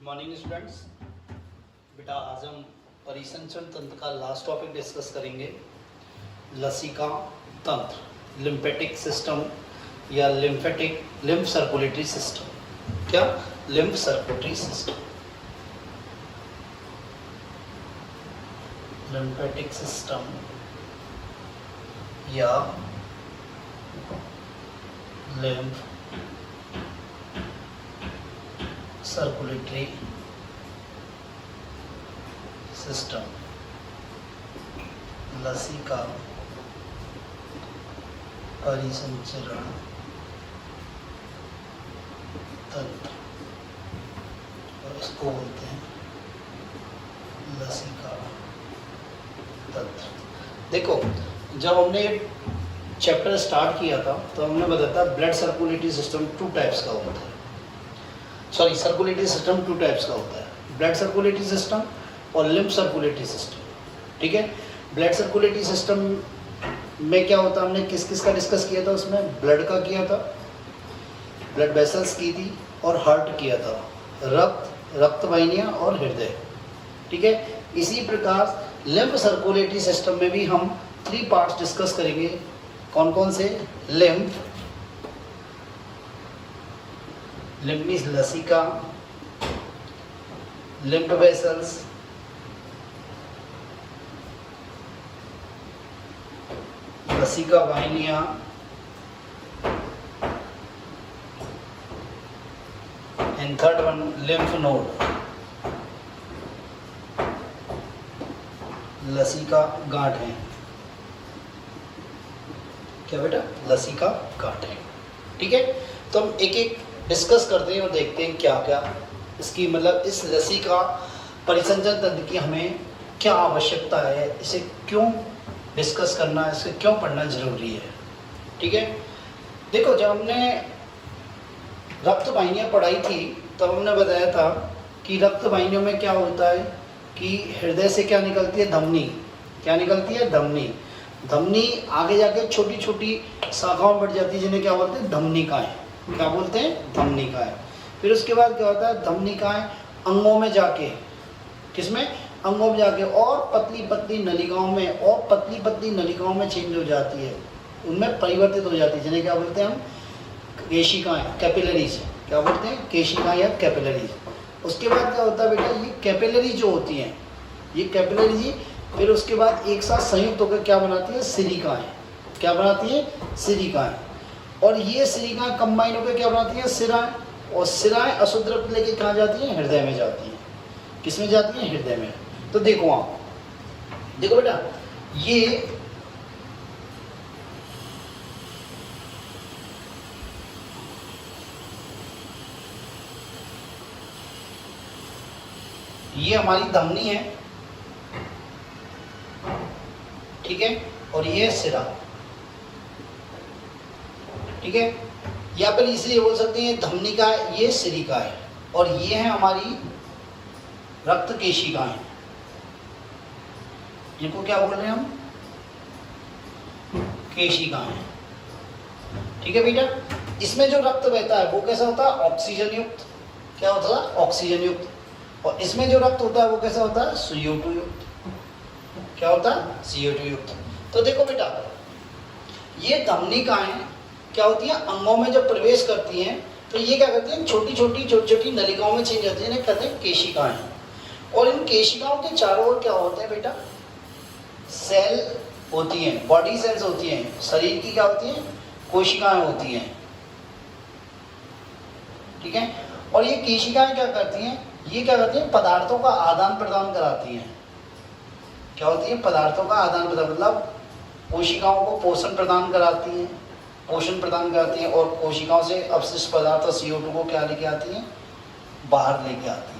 Morning students. बेटा आज हम परिसंचरण तंत्र का लास्ट टॉपिक डिस्कस करेंगे, लसिका तंत्र, लिम्फेटिक सिस्टम या लिम्फ सर्कुलेटरी सिस्टम। क्या? Lymph circulatory system, lymphatic system या लिम्फ सर्कुलेटरी सिस्टम, लसिका परिसंचरण तंत्र, और इसको बोलते हैं लसिका तंत्र। देखो, जब हमने चैप्टर स्टार्ट किया था तो हमने बताया था blood circulatory system two types का होता है। Sorry, circulatory system two types का होता है, ब्लड सर्कुलेटरी सिस्टम और लिम्फ सर्कुलेटरी सिस्टम। ठीक है, ब्लड सर्कुलेटरी सिस्टम में क्या होता है, हमने किस किस का डिस्कस किया था? उसमें ब्लड का किया था, ब्लड वेसल्स की थी, और हार्ट किया था, रक्त वाहिनियाँ और हृदय। ठीक है, इसी प्रकार लिम्फ सर्कुलेटरी सिस्टम में भी हम 3 पार्ट्स डिस्कस करेंगे। कौन कौन से? लिम्फ मीन्स लसिका, लिम्फ वेसल्स, लसिका वाहिनियां, and third one lymph node, लसिका गांठें। क्या बेटा? लसिका गांठें। ठीक है, तो हम एक एक डिस्कस करते हैं और देखते हैं क्या क्या इसकी मतलब इस लसिका परिसंचरण तंत्र की हमें क्या आवश्यकता है, इसे क्यों डिस्कस करना है, इसे क्यों पढ़ना जरूरी है। ठीक है, देखो, जब हमने रक्त वाहिनियाँ पढ़ाई थी तब हमने बताया था कि रक्त वाहिनियों में क्या होता है कि हृदय से क्या निकलती है? धमनी। क्या निकलती है? धमनी। धमनी आगे जाके छोटी छोटी शाखाओं में बढ़ जाती है, जिन्हें क्या बोलते हैं? धमनिकाएं। क्या बोलते हैं? धमनिकाएं। फिर उसके बाद क्या होता है? धमनिकाएं अंगों में जाके, किसमें? अंगों में जाके और पतली पतली नलिकाओं में, और पतली पतली नलिकाओं में चेंज हो जाती है, उनमें परिवर्तित हो जाती है, जिन्हें क्या बोलते हैं हम? केशिकाएं, कैपिलरीज। क्या बोलते हैं? केशिकाएं या कैपिलरीज। उसके बाद क्या होता है बेटा? ये कैपिलरी जो होती हैं, ये कैपिलरी फिर उसके बाद एक साथ संयुक्त होकर क्या बनाती है? सिलिकाएं। क्या बनाती है? सिलिकाएं। और ये सिलिकाएं कंबाइन होकर क्या बनाती है? सिराएं। और सिराएं अशुद्ध रक्त लेके कहाँ जाती हैं? हृदय में जाती हैं। किस में जाती हैं? हृदय में। तो देखो, आप देखो बेटा, ये हमारी धमनी है। ठीक है, और ये सिरा। ठीक है, या फिर इसलिए बोल सकते हैं धमनी का, ये सिरिका है, और ये है हमारी रक्त केशिकाएं, जिनको क्या बोल रहे हैं हम? केशिकाएं। ठीक है बेटा, इसमें जो रक्त बहता है वो कैसा होता है? ऑक्सीजन युक्त। क्या होता है? ऑक्सीजन युक्त। और इसमें जो रक्त होता है वो कैसा होता है? CO2 युक्त। क्या होता है? CO2 युक्त। तो देखो बेटा, ये धमनिकाएं क्या होती हैं? अंगों में जब प्रवेश करती हैं तो ये क्या करती हैं? छोटी छोटी नलिकाओं में चेंज होती है, इन्हें कहते हैं केशिकाएं। और इन केशिकाओं के चारों ओर क्या होते हैं बेटा? सेल होती हैं, बॉडी सेल्स होती हैं, शरीर की क्या होती हैं? कोशिकाएं होती हैं। ठीक है, और ये केशिकाएं क्या करती हैं? ये क्या करती हैं? पदार्थों का आदान प्रदान कराती हैं। क्या होती है? पदार्थों का आदान प्रदान, मतलब कोशिकाओं को पोषण प्रदान कराती हैं, और कोशिकाओं से अपशिष्ट पदार्थ और CO2 को क्या लेके आती हैं? बाहर लेके आती हैं।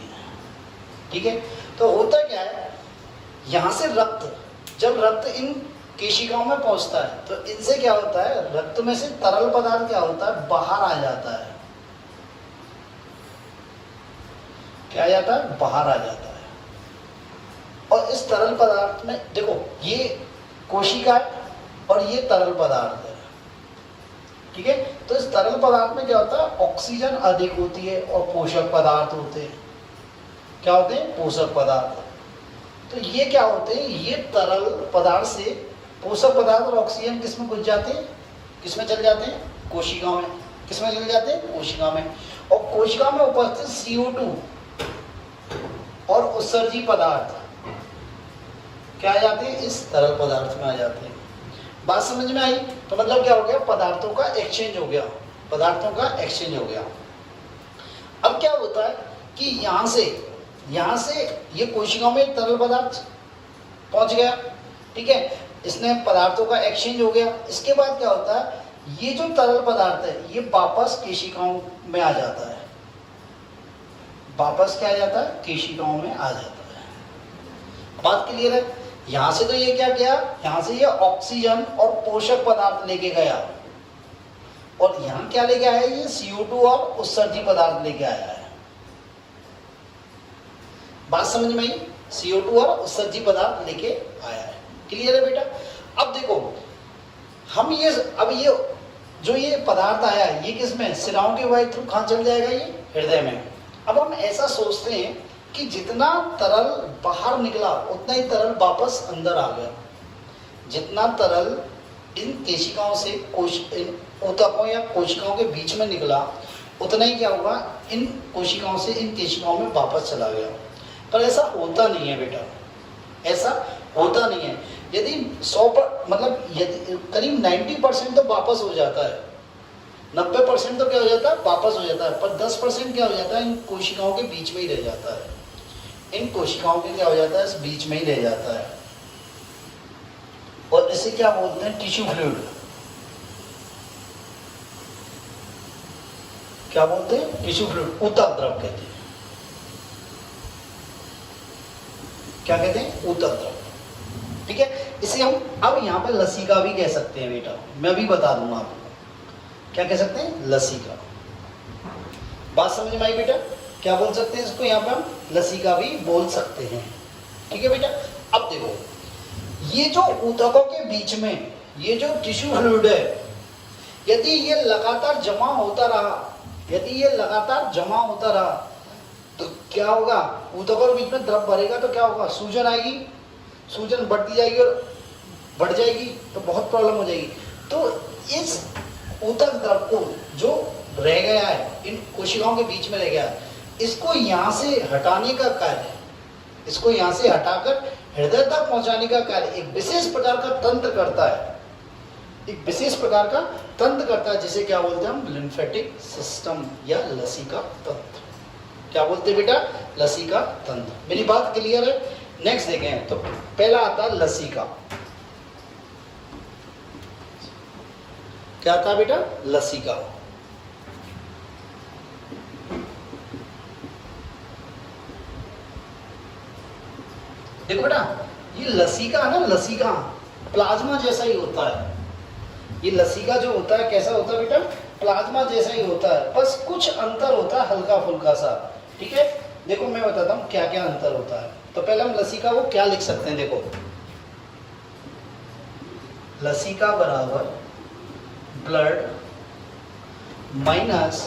ठीक है, तो होता क्या है, यहाँ से जब रक्त इन केशिकाओं में पहुँचता है तो इनसे क्या होता है? रक्त में से तरल पदार्थ क्या होता है? बाहर आ जाता है। क्या आ जाता है? बाहर आ जाता है। और इस तरल पदार्थ में देखो, ये कोशिका है और ये तरल पदार्थ है। ठीक है, तो इस तरल पदार्थ में क्या होता है? ऑक्सीजन अधिक होती है और पोषक पदार्थ होते हैं। क्या होते हैं? पोषक पदार्थ। तो ये क्या होते हैं? ये तरल पदार्थ से पोषक पदार्थ और ऑक्सीजन किस में घुस जाते हैं? किस में चल जाते हैं? कोशिकाओं में। किस में चले जाते हैं? कोशिका में। और कोशिका में उपस्थित CO2 और उत्सर्जी पदार्थ क्या आ जाते हैं? इस तरल पदार्थ में आ जाते हैं। बात समझ में आई? तो मतलब क्या हो गया? पदार्थों का एक्सचेंज हो गया। पदार्थों का एक्सचेंज हो गया। अब क्या होता है कि यहां से ये कोशिकाओं में तरल पदार्थ पहुंच गया, ठीक है, इसने पदार्थों का एक्सचेंज हो गया। इसके बाद क्या होता है? ये जो तरल पदार्थ है ये वापस केशिकाओं में आ जाता है। वापस क्या आ जाता है? केशिकाओं में आ जाता है। बात क्लियर है? यहां से तो ये क्या किया? यहां से ये ऑक्सीजन और पोषक पदार्थ लेके गया, और यहां क्या लेके आया? ये CO2 और उत्सर्जी पदार्थ लेके आया है। बात समझ में आई? CO2 और उत्सर्जी पदार्थ लेके आया है। क्लियर है बेटा? अब देखो, हम ये जो ये पदार्थ आया है ये किसमें? शिराओं के वायु थ्रू कहाँ चल जाएगा? ये हृदय में। अब हम ऐसा सोचते हैं कि जितना तरल बाहर निकला उतना ही तरल वापस अंदर आ गया। जितना तरल इन केशिकाओं से इन ऊतकों या कोशिकाओं के बीच में निकला उतना ही क्या होगा? इन कोशिकाओं से इन केशिकाओं में वापस चला गया। पर ऐसा होता नहीं है बेटा, ऐसा होता नहीं है। यदि 100 करीब 90% तो वापस हो जाता है, 90% तो क्या हो जाता है? वापस हो जाता है। पर 10% क्या हो जाता है? इन कोशिकाओं के बीच में ही रह जाता है। इन कोशिकाओं के क्या हो जाता है? इस बीच में ही रह जाता है। और इसे क्या बोलते हैं? Tissue fluid. क्या बोलते हैं? टिश्यू फ्लूइड, ऊतक द्रव कहते हैं। क्या कहते हैं? ऊतक द्रव। ठीक है, इसे हम अब यहाँ पे लसिका भी कह सकते हैं बेटा, मैं भी बता दूंगा आपको। क्या कह सकते हैं? लसिका। बात समझ में आई बेटा? क्या बोल सकते हैं इसको? यहाँ पे हम लसिका भी बोल सकते हैं। ठीक है बेटा? अब देखो, ये जो ऊतकों के बीच में ये जो टिश्यू फ्लूइड है, यदि ये लगातार जमा होता रहा, तो क्या होगा? ऊतकों के बीच में द्रव भरेगा तो क्या होगा? सूजन आएगी, सूजन बढ़ती जाएगी और बढ़ जाएगी तो बहुत प्रॉब्लम हो जाएगी। तो इस ऊतक द्रव को जो रह गया है, इन कोशिकाओं के बीच में रह गया है, इसको यहाँ से हटाने का कार्य, इसको यहाँ से हटाकर हृदय तक पहुँचाने का कार्य एक विशेष प्रकार का तंत्र करता है। एक विशेष प्रकार का तंत्र करता है जिसे क्या बोलते हैं हम? लिम्फेटिक सिस्टम या लसिका तंत्र। क्या बोलते हैं बेटा? लसिका तंत्र। मेरी बात क्लियर है? नेक्स्ट देखें तो पहला आता है लसिका। क्या आता है बेटा? लसिका। देखो बेटा, ये लसिका है ना, लसिका प्लाज्मा जैसा ही होता है। ये लसिका जो होता है कैसा होता है बेटा? प्लाज्मा जैसा ही होता है, बस कुछ अंतर होता है हल्का फुल्का सा। ठीक है, देखो मैं बताता हूँ क्या क्या अंतर होता है। तो पहले हम लसिका को क्या लिख सकते हैं? देखो, लसिका बराबर blood minus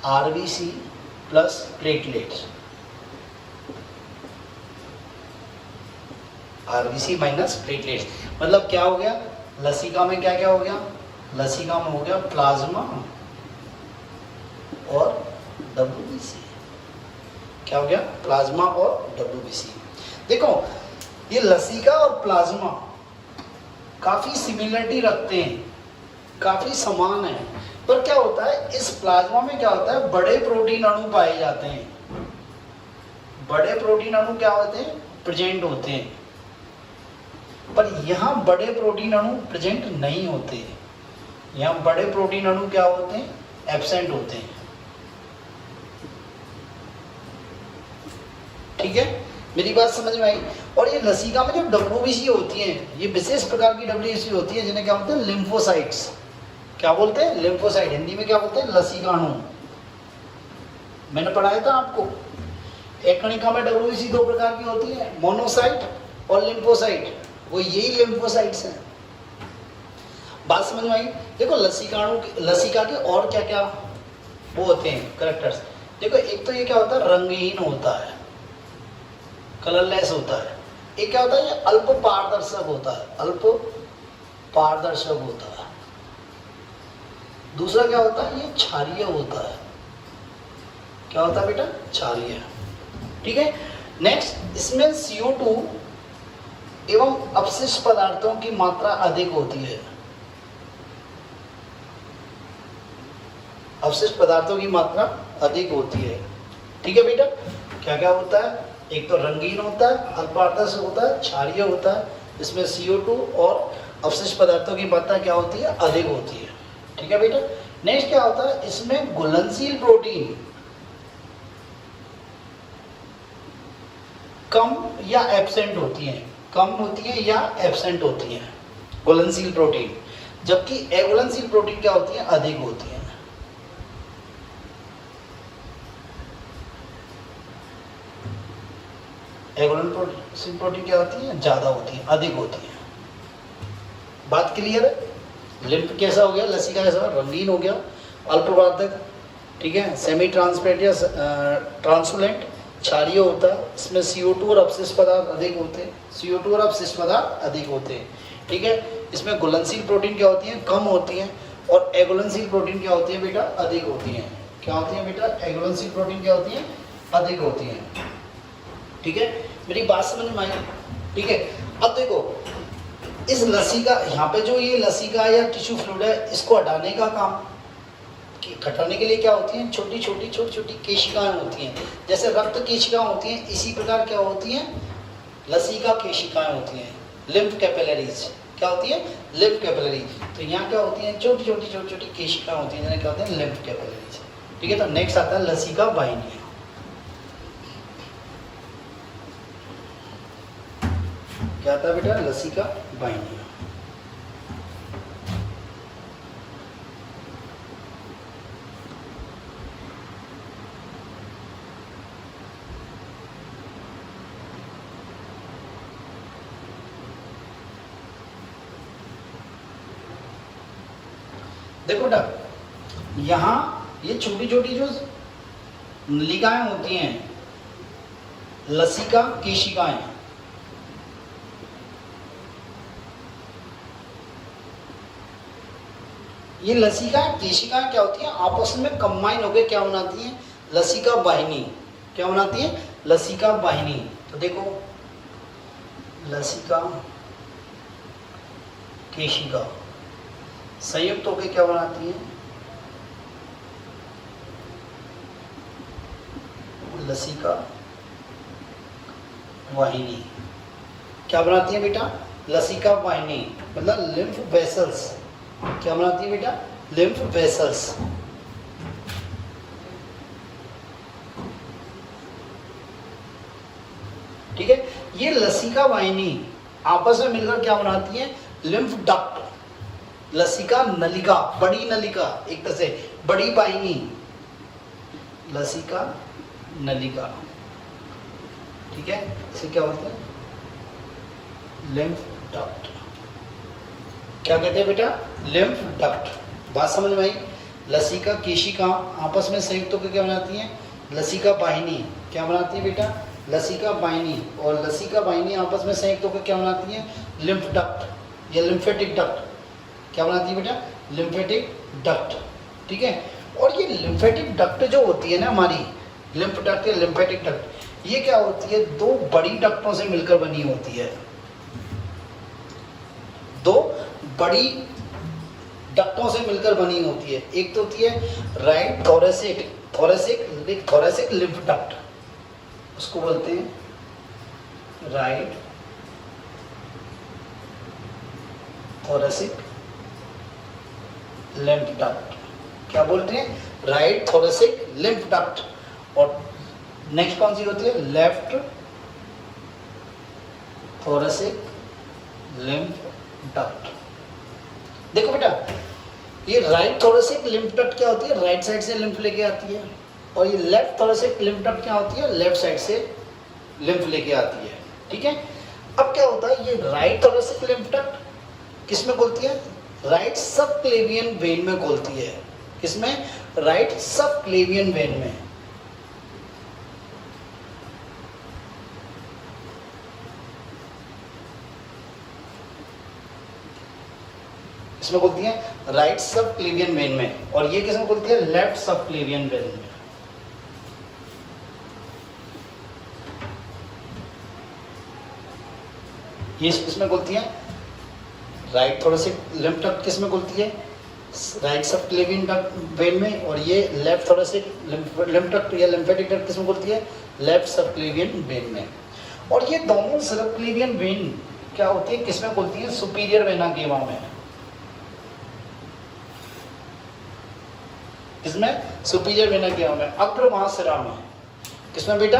RBC plus platelets. RBC minus platelets मतलब क्या हो गया? लसिका में क्या क्या हो गया? लसिका में हो गया प्लाज्मा और WBC। क्या हो गया? प्लाज्मा और WBC। देखो, ये लसिका और प्लाज्मा काफी सिमिलरिटी रखते हैं, काफी समान है। पर क्या होता है, इस प्लाज्मा में क्या होता है? बड़े प्रोटीन अणु पाए जाते हैं। बड़े प्रोटीन अणु क्या होते हैं? प्रेजेंट होते हैं। पर यहाँ बड़े प्रोटीन अणु प्रेजेंट नहीं होते। यहाँ बड़े प्रोटीन अणु क्या होते हैं? एब्सेंट होते हैं। ठीक है, मेरी बात समझ में आई? और ये लसिका में जो WBC होती है, ये विशेष प्रकार की WBC होती है जिन्हें क्या बोलते हैं? लिम्फोसाइट्स। क्या बोलते हैं? लिम्फोसाइट। हिंदी में क्या बोलते हैं? लसिकाणु। मैंने पढ़ाया था आपको, एक कणिका में WBC दो प्रकार की होती है, मोनोसाइट और लिम्फोसाइट। वो यही लिम्फोसाइट्स हैं। बात समझ में आई? देखो, लसिका के और क्या क्या वो होते हैं कैरेक्टर्स। देखो एक तो ये क्या होता है, रंगहीन होता है, कलरलेस होता है। एक क्या होता है, ये अल्प पारदर्शक होता है, अल्प पारदर्शक होता है। दूसरा क्या होता है, ये क्षारीय होता है। क्या होता है बेटा, क्षारीय। ठीक है। नेक्स्ट, इसमें CO2 एवं अपशिष्ट पदार्थों की मात्रा अधिक होती है। अपशिष्ट पदार्थों की मात्रा अधिक होती है। ठीक है बेटा। क्या क्या होता है, एक तो रंगीन होता है, अल्पारदर्शक होता है, क्षारीय होता है। इसमें CO2 और अपशिष्ट पदार्थों की मात्रा क्या होती है, अधिक होती है। ठीक है बेटा। नेक्स्ट क्या होता है, इसमें घुलनशील प्रोटीन कम या एब्सेंट होती है, कम होती है या एब्सेंट होती है घुलनशील प्रोटीन, जबकि अघुलनशील प्रोटीन क्या होती है, अधिक होती है। अघुलनशील प्रोटीन क्या होती है, ज्यादा होती है, अधिक होती है। बात क्लियर है। लिम्फ कैसा हो गया, लसी का कैसा, रंगीन हो गया, अल्पवर्धक, ठीक है, सेमी ट्रांसपेरेंट या ट्रांसलूसेंट, क्षारीय होता है। इसमें CO2 और अपशिष्ट पदार्थ अधिक होते हैं, CO2 और अपशिष्ट पदार्थ अधिक होते हैं। ठीक है। इसमें घुलनशील प्रोटीन क्या होती है, कम होती है, और अघुलनशील प्रोटीन क्या होती है बेटा, अधिक होती है। क्या होती है बेटा, अघुलनशील प्रोटीन क्या होती है, अधिक होती है। ठीक है, मेरी बात समझ में आई। ठीक है। अब देखो इस लसी का, यहाँ पे जो ये लसी का या टिश्यू फ्लूइड है, इसको हटाने का काम, हटाने के लिए क्या होती हैं, छोटी छोटी केशिकाएं होती हैं। जैसे रक्त केशिकाएं होती हैं, इसी प्रकार क्या होती हैं, लसी का केशिकाएं होती हैं, लिम्फ कैपिलरीज। क्या होती है, लिम्फ कैपिलरीज। तो यहाँ क्या होती हैं, छोटी छोटी केशिकाएं होती हैं, जिन्हें क्या होते हैं, लिम्फ कैपिलरीज। ठीक है। तो नेक्स्ट आता है लसी का वाहिनी। क्या आता है बेटा, लसी का वाहिनी। देखो बेटा, यहाँ ये छोटी छोटी जो नलिकाएं होती हैं, लसिका केशिकाएं, ये लसिका केशिकाएं क्या होती हैं, आपस में कंबाइन होकर क्या बनाती हैं, लसिका वाहिनी। क्या बनाती है, लसिका वाहिनी। तो देखो लसिका केशिका संयुक्त होकर क्या बनाती है, लसिका वाहिनी। क्या बनाती है बेटा, लसिका वाहिनी, मतलब लिम्फ वेसल्स। क्या बनाती है बेटा, लिम्फ वेसल्स। ठीक है। ये लसिका वाहिनी आपस में मिलकर क्या बनाती है, लिम्फ डक्ट, लसिका नलिका, बड़ी नलिका, एक तरह से बड़ी वाहिनी, लसिका नलिका। ठीक है। इसे क्या बोलते हैं, लिम्फ डक्ट। क्या कहते हैं बेटा, लिम्फ डक्ट। बात समझ में आई। लसिका केशिका आपस में संयुक्त होकर क्या बनाती हैं, लसिका वाहिनी। क्या बनाती है बेटा, लसिका वाहिनी। और लसिका वाहिनी आपस में संयुक्त होकर क्या बनाती है, लिम्फ डक्ट या लिम्फेटिक डक्ट। क्या बनाती है बेटा, लिम्फेटिक डक्ट। ठीक है। और ये लिम्फेटिक डक्ट जो होती है ना हमारी, लिम्फ डक्ट या लिम्फेटिक डक्ट, ये क्या होती है, दो बड़ी डक्टों से मिलकर बनी होती है। दो बड़ी डक्टों से मिलकर बनी होती है। एक तो होती है राइट थोरेसिक लिम्फ डक्ट, उसको बोलते हैं राइट थोरेसिक लिम्फ डक्ट। क्या बोलते हैं, राइट थोरेसिक लिम्फ डक्ट। और नेक्स्ट कौन सी होती है, लेफ्ट थोरेसिक लिम्फ डक्ट। देखो बेटा, ये राइट थोरेसिक लिम्फ डक्ट क्या होती है, राइट साइड से लिम्फ लेके आती है, और ये लेफ्ट थोरेसिक लिम्फ डक्ट क्या होती है, लेफ्ट साइड से लिम्फ लेके आती है। ठीक है। अब क्या होता है, ये राइट थोरेसिक लिम्फ डक्ट किसमें खुलती है, राइट सबक्लेवियन वेन में खुलती है। किसमें, राइट सबक्लेवियन वेन में। किसमें खुलती है? राइट सब क्लेवियन वेन में। और ये किसमें खुलती है? लेफ्ट सब क्लेवियन वेन में। ये इसमें खुलती है राइट थोड़ा से लिम्फ डक्ट किसमें खुलती है? राइट सब क्लेवियन वेन में। और ये लेफ्ट थोड़ा से लिम्फ डक्ट या लिम्फेटिक डक्ट किसमें खुलती है? लेफ्ट सब क्लेवियन वेन में। और ये दोनों सब क्लेवियन वेन क्या होती है? किसमें खुलती है? सुपीरियर वेना केवा में। किसमें? सुपीरियर वेना केवा में, अग्र महाशिरा में। किसमें बेटा?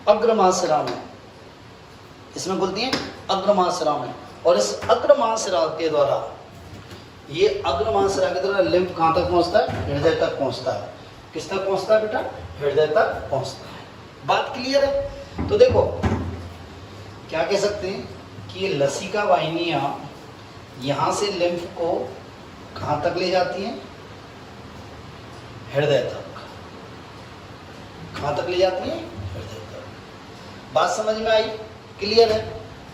अग्र महाशिरा में। इसमें खुलती है अग्र महाशिरा में। और इस अग्र महाशिरा के द्वारा, ये अग्र महाशिरा के द्वारा लिम्फ कहाँ तक पहुंचता है? हृदय तक पहुंचता है। किस तक पहुंचता है बेटा? हृदय तक पहुंचता है। बात क्लियर है? तो देखो क्या कह सकते हैं कि ये लसिका वाहिनियां यहां से लिम्फ को कहां तक ले जाती हैं? हृदय तक। कहां तक ले जाती हैं? हृदय तक। बात समझ में आई? क्लियर है?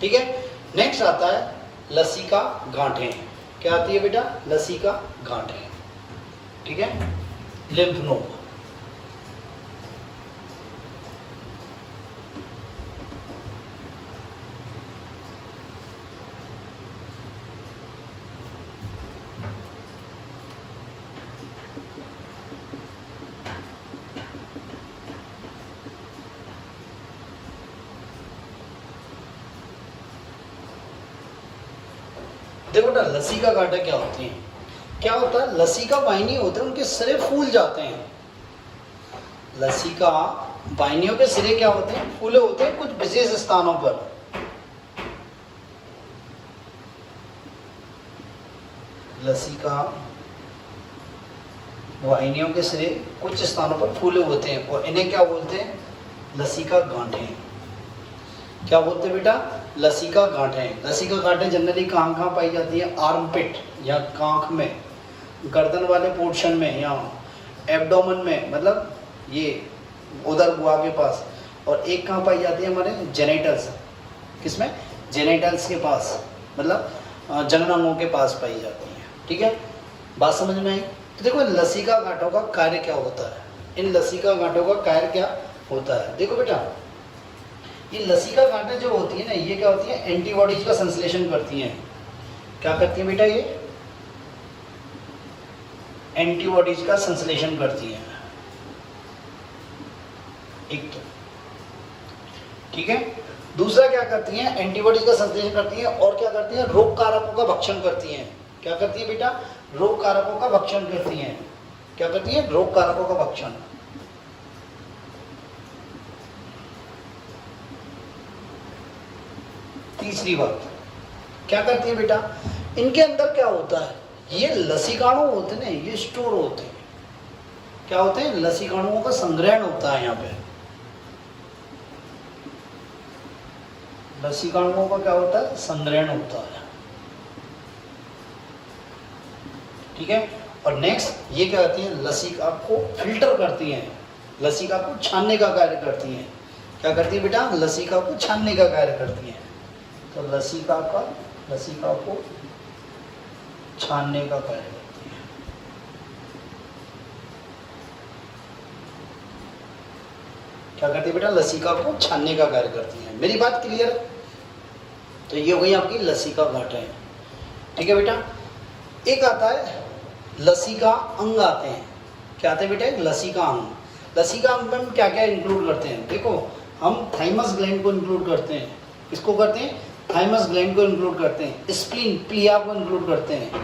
ठीक है। नेक्स्ट आता है लसिका गांठें। क्या आती है बेटा? लसिका गांठें। ठीक है, लिम्फ नोड। देखो बेटा लसिका गांठें क्या होती हैं? क्या होता है? लसिका वाहिनी होते हैं, उनके सिरे फूल जाते हैं। लसिका वाहिनियों के सिरे क्या होते हैं? फूले होते हैं कुछ विशेष स्थानों पर। लसिका वाहिनियों के सिरे कुछ स्थानों पर फूले होते हैं और इन्हें क्या बोलते हैं? लसिका गांठें। क्या बोलते हैं बेटा? लसिका गांठें। लसिका गांठें जनरली कहाँ कहाँ पाई जाती है? आर्मपिट या कांख में, गर्दन वाले पोर्शन में, या एब्डोमेन में, मतलब ये उधर गुहा के पास। और एक कहाँ पाई जाती है? हमारे जेनिटल्स। किसमें? जेनिटल्स के पास, मतलब जननांगों के पास पाई जाती है। ठीक है, बात समझ में आई? तो देखो लसिका गांठों का कार्य क्या होता है? इन लसिका गांठों का कार्य क्या होता है? देखो बेटा ये लसिका गांठें जो होती है ना, ये क्या होती है? एंटीबॉडीज का संश्लेषण करती हैं। क्या करती है बेटा? ये एंटीबॉडीज का संश्लेषण करती हैं। एक तो ठीक है, दूसरा क्या करती हैं? एंटीबॉडीज का संश्लेषण करती हैं और क्या करती हैं? रोग कारकों का भक्षण करती हैं। क्या करती है बेटा? रोग कारकों का भक्षण करती हैं। क्या करती है? रोग कारकों का भक्षण। तीसरी बात क्या करती है बेटा? इनके अंदर क्या होता है? ये लसिकाणु होते हैं, ये स्टोर होते हैं। क्या होते हैं? लसिकाणुओं का संग्रहण होता है। यहाँ पे लसिकाणुओं का क्या होता है? संग्रहण होता है। ठीक है, और नेक्स्ट ये क्या करती है? लसिका को फिल्टर करती हैं, लसिका को छानने का कार्य करती हैं। क्या करती है बेटा? लसिका को छानने का कार्य करती हैं। तो लसिका को छानने का कार्य करती है। क्या करती है बेटा? लसिका को छानने का कार्य करती है। मेरी बात क्लियर? तो ये हो गई आपकी लसिका गांठें। ठीक है बेटा, एक आता है लसिका अंग आते हैं। क्या आते हैं बेटा? लसिका अंग। लसिका अंग में हम क्या क्या इंक्लूड करते हैं? देखो हम थाइमस ग्लैंड को इंक्लूड करते हैं। किसको करते हैं? थाइमस ग्लैंड को इंक्लूड करते हैं। स्प्लीन प्लिया को इंक्लूड करते हैं।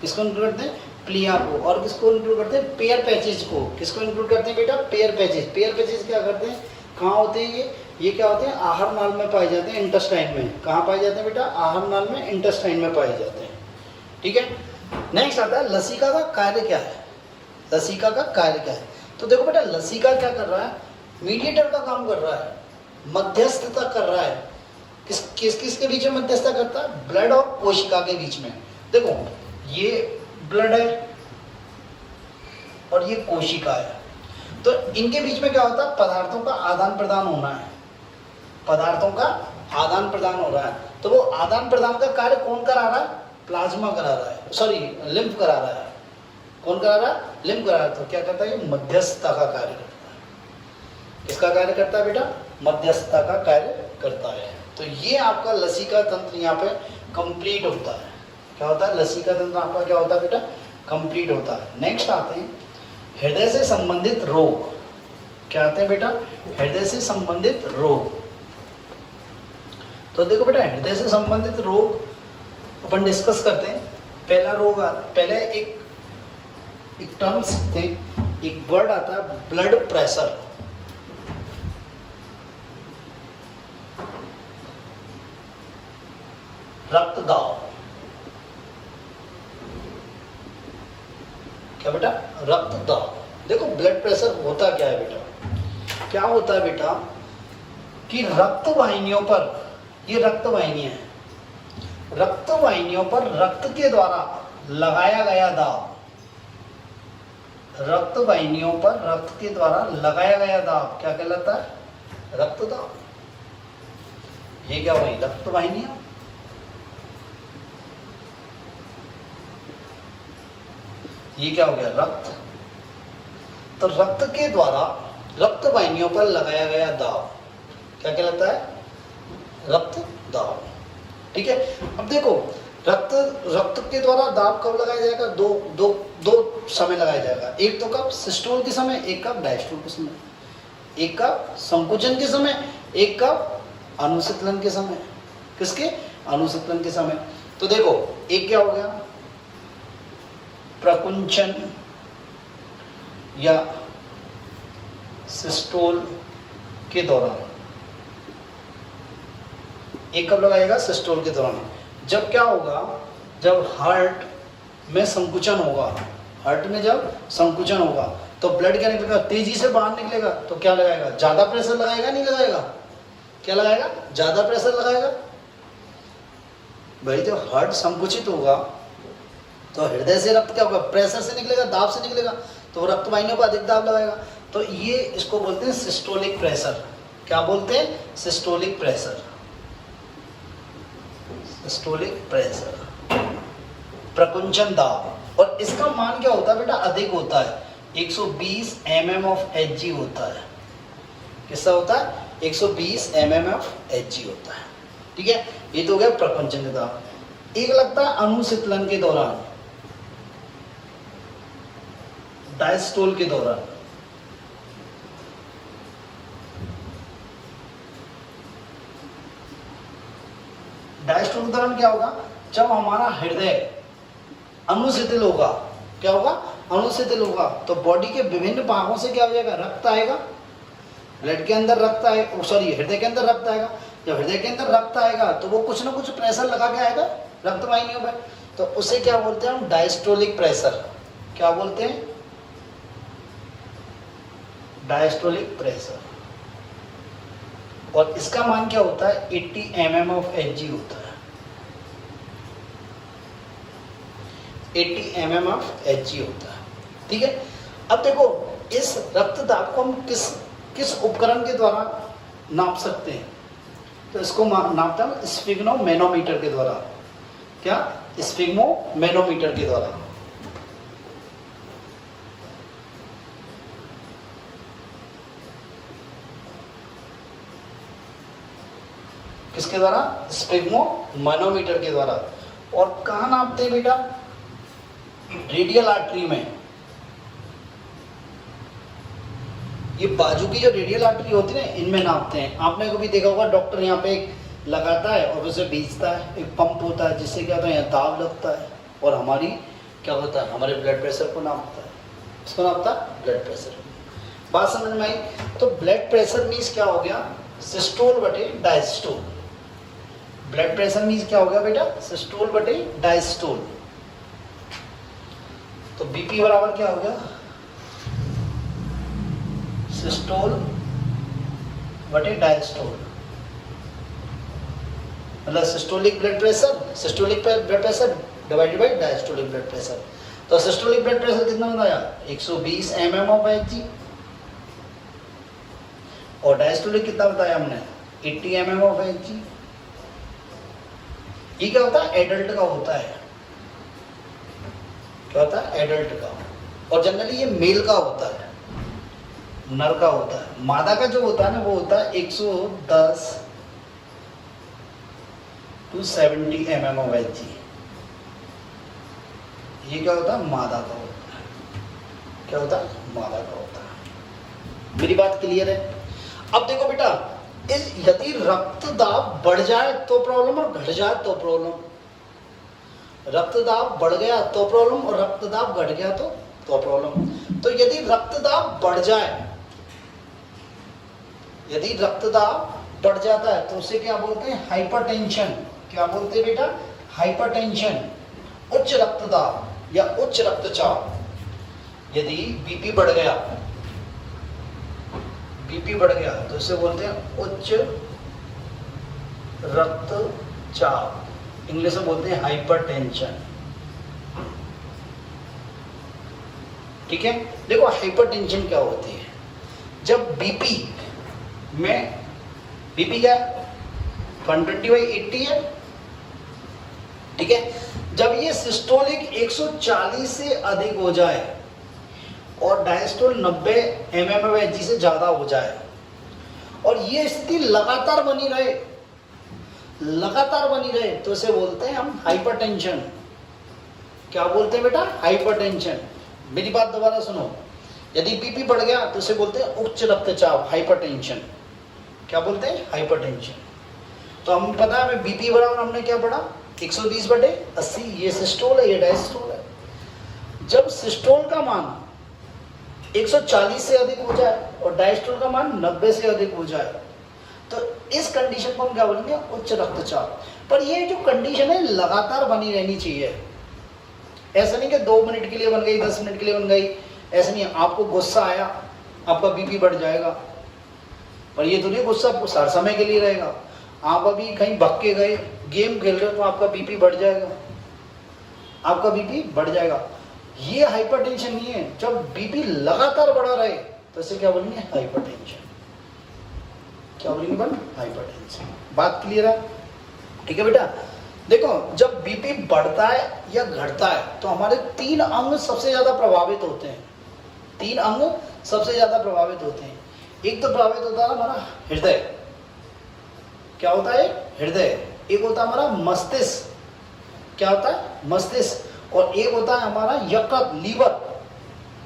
किसको इंक्लूड करते हैं? प्लिया को। और किसको इंक्लूड करते हैं? पेयर पैचेज को। किसको इंक्लूड करते हैं बेटा? Pair patches. पेयर पैचेज क्या करते हैं? कहाँ होते हैं ये क्या होते हैं? आहार नाल में पाए जाते हैं, इंटेस्टाइन में। कहाँ पाए जाते हैं बेटा? आहार नाल में, इंटेस्टाइन में पाए जाते हैं। ठीक है, नेक्स्ट आता है लसिका का कार्य क्या है? लसिका का कार्य क्या है? तो देखो बेटा लसिका क्या कर रहा है? मीडिएटर का काम कर रहा है, मध्यस्थता कर रहा है। किसके बीच में मध्यस्थता करता है? ब्लड और कोशिका के बीच में। देखो ये ब्लड है और ये कोशिका है, तो इनके बीच में क्या होता है? पदार्थों का आदान प्रदान होना है। पदार्थों का आदान प्रदान हो रहा है, तो वो आदान प्रदान का कार्य कौन करा रहा है? प्लाज्मा करा रहा है, सॉरी लिम्फ करा रहा है। कौन करा रहा है? लिम्फ करा रहा है। तो क्या करता है? मध्यस्थता का कार्य करता है। किसका कार्य करता है बेटा? मध्यस्थता का कार्य करता है। तो ये आपका लसिका तंत्र यहाँ पे कंप्लीट होता है। क्या होता है? लसिका तंत्र आपका क्या होता है बेटा? कंप्लीट होता है। नेक्स्ट आते हैं हृदय से संबंधित रोग। क्या आते हैं बेटा? हृदय से संबंधित रोग। तो देखो बेटा, हृदय से संबंधित रोग अपन डिस्कस करते हैं। पहला रोग पहले एक टर्म सीखते हैं, एक वर्ड आता है ब्लड प्रेशर। रक्तदाब। क्या बेटा? रक्तदाब। देखो ब्लड प्रेशर होता क्या है बेटा? क्या होता है बेटा कि रक्त वाहिनियों पर, ये रक्त वाहिनियां हैं, रक्त वाहिनियों पर रक्त के द्वारा लगाया गया दाब, रक्त वाहिनियों पर रक्त के द्वारा लगाया गया दाब क्या कहलाता है? रक्तदाब। ये क्या हुई? रक्त वाहिनियां। ये क्या हो गया? रक्त। तो रक्त के द्वारा रक्त वाहिनियों पर लगाया गया दाब क्या कहलाता है? रक्त दाब। ठीक है। अब देखो रक्त के द्वारा दाब कब लगाया जाएगा? दो समय लगाया जाएगा। एक तो कब? सिस्टोल के समय, एक कब? डायस्टोल के समय। एक कब? संकुचन के समय, एक कब? अनुशीतलन के समय। किसके? अनुशीतलन के समय। तो देखो एक क्या हो गया? प्रकुंचन या सिस्टोल के दौरान। एक कब लगाएगा? सिस्टोल के दौरान। जब क्या होगा? जब हार्ट में संकुचन होगा, हार्ट में जब संकुचन होगा तो ब्लड क्या निकलेगा? तेजी से बाहर निकलेगा। तो क्या लगाएगा? ज्यादा प्रेशर लगाएगा, नहीं लगाएगा? क्या लगाएगा? ज्यादा प्रेशर लगाएगा। भाई जब हार्ट संकुचित होगा तो हृदय से रक्त क्या होगा? प्रेशर से निकलेगा, दाब से निकलेगा, तो रक्त वाहिनियों पर अधिक दाब लगाएगा। तो ये इसको बोलते हैं सिस्टोलिक प्रेशर। क्या बोलते हैं? Systolic pressure. सिस्टोलिक प्रेशर, प्रकुंचन दाब। और इसका मान क्या होता है बेटा? अधिक होता है। 120 mm of Hg होता है। किसका होता है? 120 mm of Hg होता है। ठीक है। ये तो हो गया प्रकुंचन दाब। एक लगता है अनुशीतलन के दौरान, डायस्टोल के दौरान। डायस्टोल के दौरान क्या होगा? जब हमारा हृदय अनुशिथिल होगा। क्या होगा? अनुशिथिल होगा तो बॉडी के विभिन्न भागों से क्या हो जाएगा? रक्त आएगा। ब्लड के अंदर रक्त आएगा, सॉरी हृदय के अंदर रक्त आएगा। जब हृदय के अंदर रक्त आएगा तो वो कुछ ना कुछ प्रेशर लगा के आएगा रक्त वाहिनियों में। तो उसे क्या बोलते हैं हम? Diastolic pressure. क्या बोलते हैं? Diastolic pressure. और इसका मान क्या होता है? 80 mm of Hg होता है। 80 mm of Hg होता है। ठीक है। अब देखो इस रक्तदाब को हम किस उपकरण के द्वारा नाप सकते हैं? तो इसको नापता है स्फिग्नोमेनोमीटर के द्वारा। क्या? स्फिग्नोमेनोमीटर के द्वारा। किसके द्वारा? स्फिग्नोमेनोमीटर के द्वारा। और कहाँ नापते हैं बेटा? रेडियल आर्टरी में। ये बाजू की जो रेडियल आर्टरी होती है ना, इनमें नापते हैं। आपने कभी देखा होगा डॉक्टर यहाँ पे एक लगाता है और उसे बीचता है, एक पंप होता है जिससे क्या होता है? यहाँ दाब लगता है और हमारी क्या होता है? हमारे ब्लड प्रेशर को नापता है। इसको नापता है ब्लड प्रेशर। बात समझ में आई? तो ब्लड प्रेशर मीन्स क्या हो गया? सिस्टोल बटे डायस्टोल। ब्लड प्रेशर मीन्स क्या हो गया बेटा? सिस्टोल बटे डायस्टोल। तो बीपी बराबर क्या हो गया? सिस्टोल बटे डायस्टोल। मतलब systolic blood pressure divided by diastolic blood pressure. तो सिस्टोलिक ब्लड प्रेशर कितना बताया? 120 mm of Hg। और डायस्टोलिक कितना बताया हमने? 80 mm of Hg। ये क्या होता है? एडल्ट का होता है। क्या होता है, एडल्ट का। और जनरली ये मेल का होता है, नर का होता है। मादा का जो होता है ना वो होता है 110 to 70 mm of Hg। ये क्या होता है, मादा का होता है। क्या होता है, मादा का होता है। मेरी बात क्लियर है? अब देखो बेटा, इस यदि रक्त दाब बढ़ जाए तो प्रॉब्लम और घट जाए तो प्रॉब्लम। रक्त दाब बढ़ गया तो प्रॉब्लम और रक्त दाब घट गया तो प्रॉब्लम। तो यदि रक्त दाब बढ़ जाए, यदि रक्त दाब बढ़ जाता है तो उसे क्या बोलते हैं, हाइपरटेंशन। क्या बोलते हैं बेटा, हाइपरटेंशन, उच्च रक्तदाब या उच्च रक्तचाप। यदि बीपी बढ़ गया, बीपी बढ़ गया तो इसे बोलते हैं उच्च रक्तचाप, इंग्लिश में बोलते हैं हाइपरटेंशन। ठीक है, देखो हाइपरटेंशन क्या होती है, जब बीपी में, बीपी क्या 120/80 है, ठीक है, जब ये सिस्टोलिक 140 से अधिक हो जाए और डायस्टोल 90 mmHg से ज्यादा हो जाए और ये स्थिति लगातार बनी रहे, लगातार बनी रहे, तो इसे बोलते हैं हम हाइपरटेंशन। क्या बोलते हैं बेटा, हाइपरटेंशन। मेरी बात दोबारा सुनो, यदि बीपी बढ़ गया तो इसे बोलते हैं उच्च रक्तचाप, हाइपरटेंशन। क्या बोलते हैं, हाइपरटेंशन। तो हम पता है हमें बीपी बढ़ा और हमने क्या पढ़ा, 120/80, ये सिस्टोल है, ये डायस्टोल है। जब सिस्टोल का मान 140 से अधिक हो जाए और डायस्टोल का मान 90 से अधिक हो जाए तो इस कंडीशन को हम क्या बोलेंगे, उच्च रक्तचाप। पर ये जो कंडीशन है लगातार बनी रहनी चाहिए। ऐसा नहीं कि 2 मिनट के लिए बन गई, 10 मिनट के लिए बन गई, ऐसा नहीं। आपको गुस्सा आया, आपका बीपी बढ़ जाएगा, पर ये तो नहीं गुस्सा हर समय के लिए रहेगा। आप अभी कहीं भग के गए, गेम खेल रहे हो तो आपका बीपी बढ़ जाएगा, आपका बीपी बढ़ जाएगा। ये हाइपरटेंशन नहीं है। जब बीपी लगातार बढ़ा रहे तो इसे क्या बोलेंगे, हाइपरटेंशन। क्या बोलेंगे बन, हाइपरटेंशन। बात क्लियर है? ठीक है बेटा, देखो जब बीपी बढ़ता है या घटता है तो हमारे 3 अंग सबसे ज्यादा प्रभावित होते हैं। 3 अंग सबसे ज्यादा प्रभावित होते हैं। एक तो प्रभावित होता है हमारा हृदय। क्या होता है, हृदय। एक होता है हमारा मस्तिष्क। क्या होता है, मस्तिष्क। और एक होता है हमारा यकृत, लीवर।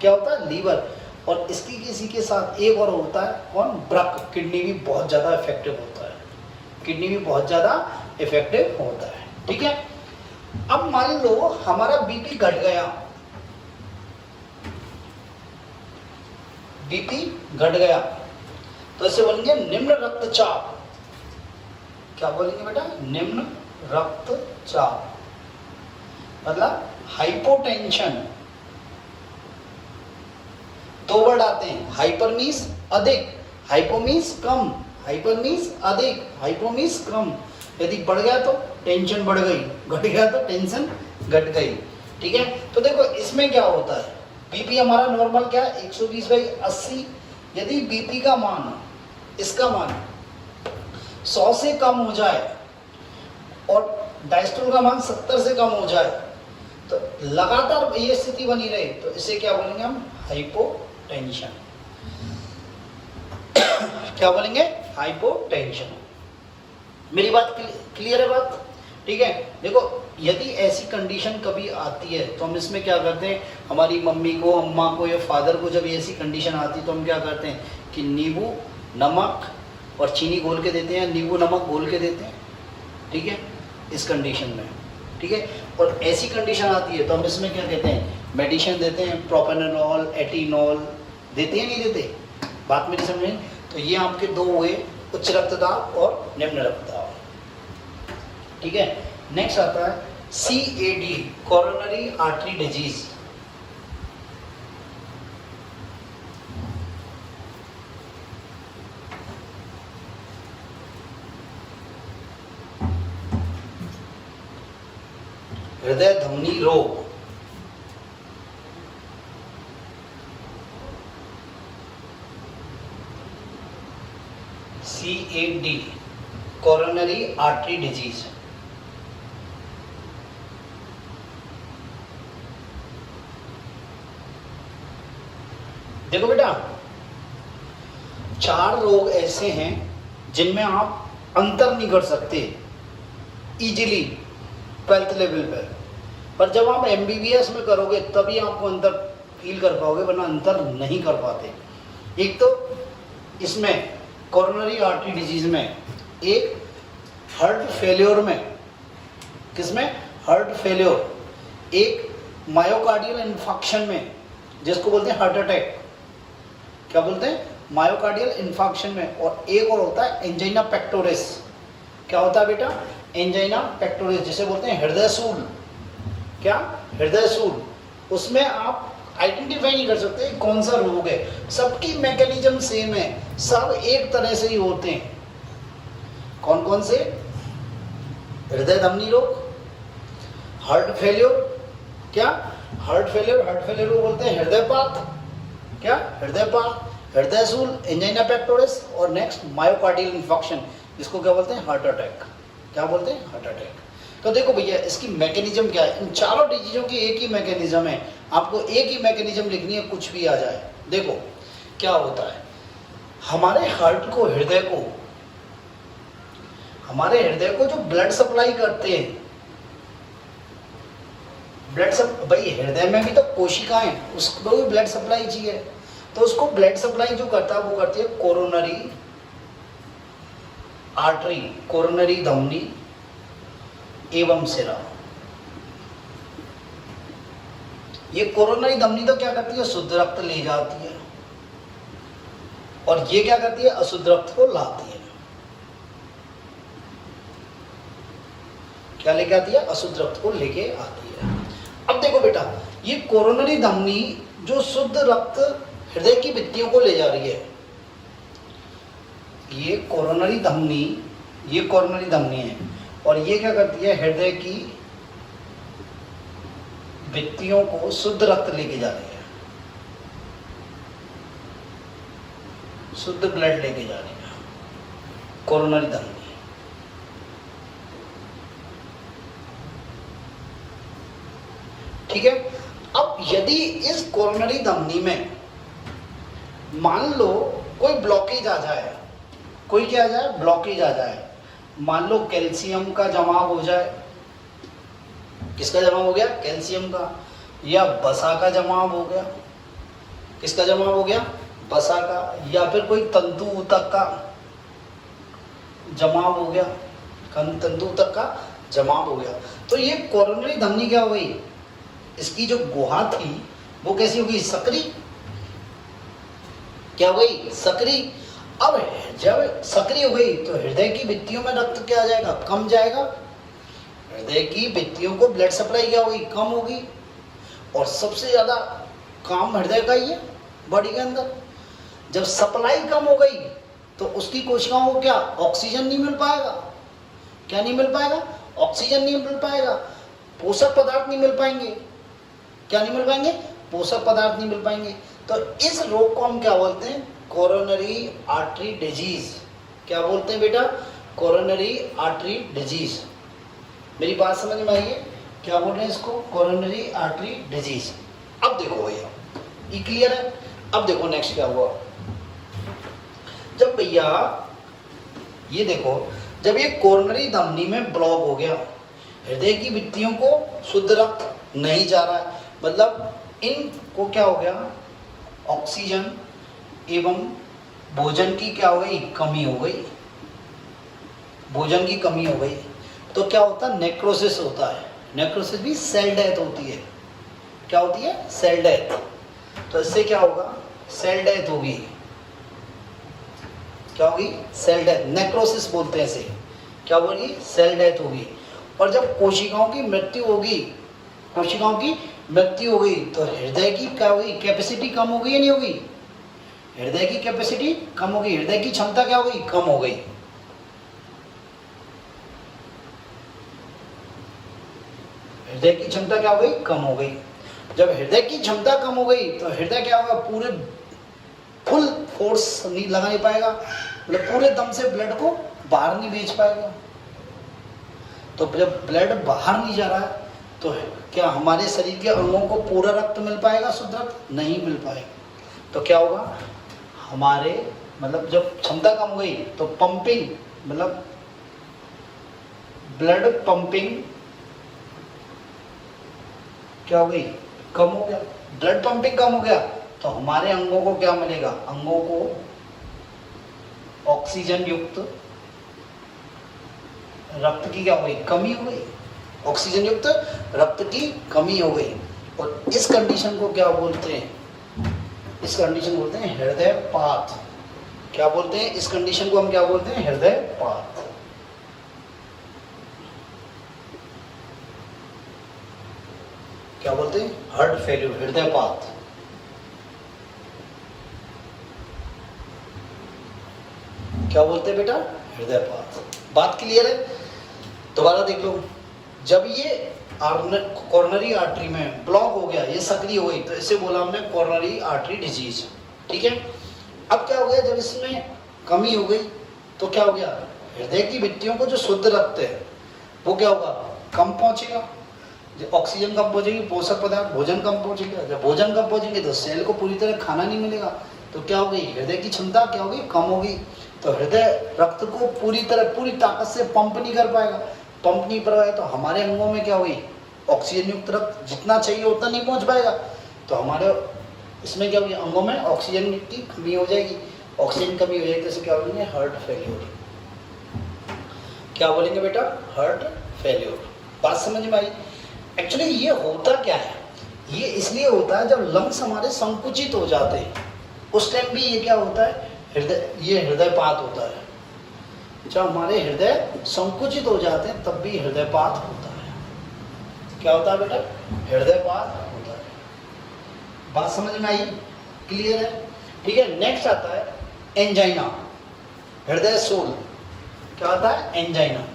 क्या होता है, लीवर। और इसकी किसी के साथ एक और होता है कौन, वृक्क। किडनी भी बहुत ज्यादा इफेक्टिव होता है, किडनी भी बहुत ज्यादा इफेक्टिव होता है। ठीक है, अब मान लो हमारा बीपी घट गया, बीपी घट गया तो इसे बोलेंगे निम्न रक्तचाप। क्या बोलेंगे बेटा, निम्न रक्तचाप, मतलब हाइपोटेंशन। 2 वर्ड आते हैं, हाइपर मीन्स अधिक, हाइपो मीन्स कम, हाइपर मीन्स अधिक, हाइपो मीन्स कम। यदि बढ़ गया तो टेंशन बढ़ गई, घट गया तो टेंशन घट गई। ठीक है, तो देखो इसमें क्या होता है, बीपी हमारा नॉर्मल क्या है 120/80। यदि बीपी का मान, इसका मान 100 से कम हो जाए और डायस्टोल का मान 70 से कम हो जाए तो लगातार ये स्थिति बनी रहे तो इसे क्या बोलेंगे हम, हाइपोटेंशन। क्या बोलेंगे, हाइपोटेंशन। मेरी बात क्लियर है बात? ठीक है, देखो यदि ऐसी कंडीशन कभी आती है तो हम इसमें क्या करते हैं, हमारी मम्मी को, अम्मा को या फादर को जब ऐसी कंडीशन आती है तो हम क्या करते हैं कि नींबू, नमक और चीनी घोल के देते हैं, नींबू नमक घोल के देते हैं। ठीक है, इस कंडीशन में। ठीक है, और ऐसी कंडीशन आती है तो हम इसमें क्या कहते हैं, मेडिसिन देते हैं, प्रोपेनोल, एटीनॉल देते हैं, नहीं देते? बात मेरी समझें? तो ये आपके 2 हुए, उच्च रक्तदाब और निम्न रक्तदाब। ठीक है, नेक्स्ट आता है CAD, कोरोनरी आर्टरी डिजीज। हृदय धमनी रोग। CAD, coronary artery disease. देखो बेटा, 4 रोग ऐसे हैं जिनमें आप अंतर नहीं कर सकते इजीली 12th लेवल पर जब आप MBBS में करोगे तभी आपको अंतर फील कर पाओगे, वरना अंतर नहीं कर पाते। एक तो इसमें कोरोनरी आर्टरी डिजीज में, एक हार्ट फेल्योर में, किसमें, हार्ट फेल्योर, एक मायोकार्डियल इन्फेक्शन में जिसको बोलते हैं हार्ट अटैक, क्या बोलते हैं, मायोकार्डियल इन्फेक्शन में, और एक और होता है एंजाइना पेक्टोरिस। क्या होता है बेटा, एंजाइना पेक्टोरिस, जिसे बोलते हैं हृदय सूल। क्या, हृदय सूल। उसमें आप आइडेंटिफाई नहीं कर सकते कौन सा रोग है, सबकी मैकेनिज्म सेम है, सब एक तरह से ही होते हैं। कौन कौन से, हृदय धमनी रोग, हार्ट फेल्योर, क्या, हार्ट फेल्योर को बोलते हैं हृदयपात, क्या, हृदयपात, हृदय सूल, एंजाइना पेक्टोरिस, और नेक्स्ट मायोकार्डियल इन्फेक्शन जिसको क्या बोलते हैं, हार्ट अटैक। क्या बोलते हैं, हार्ट अटैक। तो देखो भैया, इसकी मैकेनिज्म क्या है, इन चारों डिजीजों की एक ही मैकेनिज्म है, आपको एक ही मैकेनिज्म लिखनी है, कुछ भी आ जाए। देखो क्या होता है, हमारे हार्ट को, हमारे हृदय को जो ब्लड सप्लाई करते हैं, भाई हृदय में भी तो कोशिकाएं, उसको भी ब्लड सप्लाई चाहिए, तो उसको ब्लड सप्लाई जो करता है वो करती है कोरोनरी आर्टरी, कोरोनरी धमनी एवं सिरा। ये कोरोनरी धमनी तो क्या करती है, शुद्ध रक्त ले जाती है, और ये क्या करती है, अशुद्ध रक्त को लाती है। क्या लेके आती है, अशुद्ध रक्त को लेके आती है। अब देखो बेटा, ये कोरोनरी धमनी जो शुद्ध रक्त हृदय की भित्तियों को ले जा रही है, ये कोरोनरी धमनी है, और ये क्या करती है, हृदय की भित्तियों को शुद्ध रक्त लेके जा रही है, शुद्ध ब्लड लेके जा रही है, कोरोनरी धमनी। ठीक है। अब यदि इस कोरोनरी धमनी में मान लो कोई ब्लॉकेज आ जाए, कोई क्या आ जाए, ब्लॉकेज आ जाए, मान लो कैल्शियम का जमाव हो जाए, किसका जमाव हो गया, कैल्शियम का, या बसा का जमाव हो गया, किसका जमाव हो गया, बसा का, या फिर कोई तंतु ऊतक का जमाव हो गया, तंतु ऊतक का जमाव हो गया, तो ये कोरोनरी धमनी क्या हो गई, इसकी जो गुहा थी वो कैसी हो गई, सकरी। क्या हो गई, सकरी। अब जब सक्रिय हो गई तो हृदय की भित्तियों में रक्त क्या आ जाएगा, कम जाएगा, हृदय की भित्तियों को ब्लड सप्लाई क्या होगी, कम होगी, और सबसे ज्यादा काम हृदय का ही है बॉडी के अंदर। जब सप्लाई कम हो गई तो उसकी कोशिकाओं को क्या, ऑक्सीजन नहीं मिल पाएगा, क्या नहीं मिल पाएगा, ऑक्सीजन नहीं मिल पाएगा, पोषक पदार्थ नहीं मिल पाएंगे, क्या नहीं मिल पाएंगे, पोषक पदार्थ नहीं मिल पाएंगे। तो इस रोग को हम क्या बोलते हैं, कोरोनरी आर्टरी डिजीज। क्या बोलते हैं बेटा, कोरोनरी आर्टरी डिजीज। मेरी बात समझ में आई है, क्या बोल रहे हैं इसको, कोरोनरी आर्टरी डिजीज। अब देखो भैया, ये क्लियर है। अब देखो नेक्स्ट क्या हुआ, जब भैया ये देखो, जब ये कोरोनरी धमनी में ब्लॉक हो गया, हृदय की भित्तियों को शुद्ध रक्त नहीं जा रहा है, मतलब इनको क्या हो गया, ऑक्सीजन एवं भोजन की क्या हो गई, कमी हो गई, भोजन की कमी हो गई, तो क्या होता है, नेक्रोसिस होता है। नेक्रोसिस भी सेल डेथ होती है। क्या होती है, सेल डेथ। तो इससे क्या होगा, सेल डेथ होगी। क्या होगी, सेल डेथ, नेक्रोसिस बोलते हैं इसे। क्या होगी, सेल डेथ होगी। और जब कोशिकाओं की मृत्यु होगी, कोशिकाओं की मृत्यु हो गई, तो हृदय की क्या होगी, कैपेसिटी कम हो गई या नहीं होगी, हृदय की कैपेसिटी कम हो गई, हृदय की क्षमता क्या हो गई, कम हो गई। हृदय की क्षमता क्या हो गई, कम हो गई। जब हृदय की क्षमता कम हो गई तो हृदय क्या होगा, पूरे फुल फोर्स नहीं लगा नहीं पाएगा, मतलब पूरे दम से ब्लड को बाहर नहीं भेज पाएगा। तो जब ब्लड बाहर नहीं जा रहा है तो क्या हमारे शरीर के अंगों को पूरा रक्त मिल पाएगा, शुद्ध रक्त नहीं मिल पाएगा। तो क्या होगा, हमारे मतलब जब क्षमता कम हो गई तो पंपिंग मतलब ब्लड पंपिंग क्या हो गई, कम हो गया। ब्लड पंपिंग कम हो गया तो हमारे अंगों को क्या मिलेगा, अंगों को ऑक्सीजन युक्त रक्त की क्या हो गई, कमी हो गई। ऑक्सीजन युक्त रक्त की कमी हो गई। और इस कंडीशन को क्या बोलते हैं, इस कंडीशन को बोलते हैं हृदयपात। क्या बोलते हैं इस कंडीशन को, हम क्या बोलते हैं, हृदयपात। क्या बोलते हैं, हार्ट फेल्यूर, हृदयपात। क्या बोलते हैं बेटा, हृदयपात। बात क्लियर है? दोबारा देख लो, जब ये कॉर्नरी आर्टरी में ब्लॉक हो गया, ये सक्रिय हो गई, तो इसे बोला हमने कॉर्नरी आर्टरी डिजीज। ठीक है, अब क्या हो गया, जब इसमें कमी हो गई तो क्या हो गया, हृदय की भित्तियों को जो शुद्ध रक्त है वो क्या होगा, कम पहुंचेगा। जब ऑक्सीजन कम पहुंचेगी, पोषक पदार्थ भोजन कम पहुंचेगा। जब भोजन कम पहुंचेंगे तो सेल को पूरी तरह खाना नहीं मिलेगा, तो क्या हो गई, हृदय की क्षमता क्या होगी, कम होगी। तो हृदय रक्त को पूरी तरह पूरी ताकत से पंप नहीं कर पाएगा। पंप नहीं कर पाएगा तो हमारे अंगों में क्या हुई, ऑक्सीजन युक्त रक्त जितना चाहिए उतना नहीं पहुंच पाएगा। तो हमारे इसमें क्या होगी, अंगों में ऑक्सीजन की कमी हो जाएगी। ऑक्सीजन कमी हो जाएगी तो इसे क्या बोलेंगे, हार्ट फेल्योर। क्या बोलेंगे बेटा, हार्ट फेल्योर। बात समझ में आई? एक्चुअली ये होता क्या है, ये इसलिए होता है जब लंग्स हमारे संकुचित हो जाते हैं, उस टाइम भी ये क्या होता है, हृदय, ये हृदयपात होता है। जब हमारे हृदय संकुचित हो जाते हैं तब भी हृदयपात होता है। क्या होता है बेटा, हृदयपात होता है। बात समझ में आई? क्लियर है? ठीक है, नेक्स्ट आता है एंजाइना, हृदय शोल। क्या होता है, एंजाइना।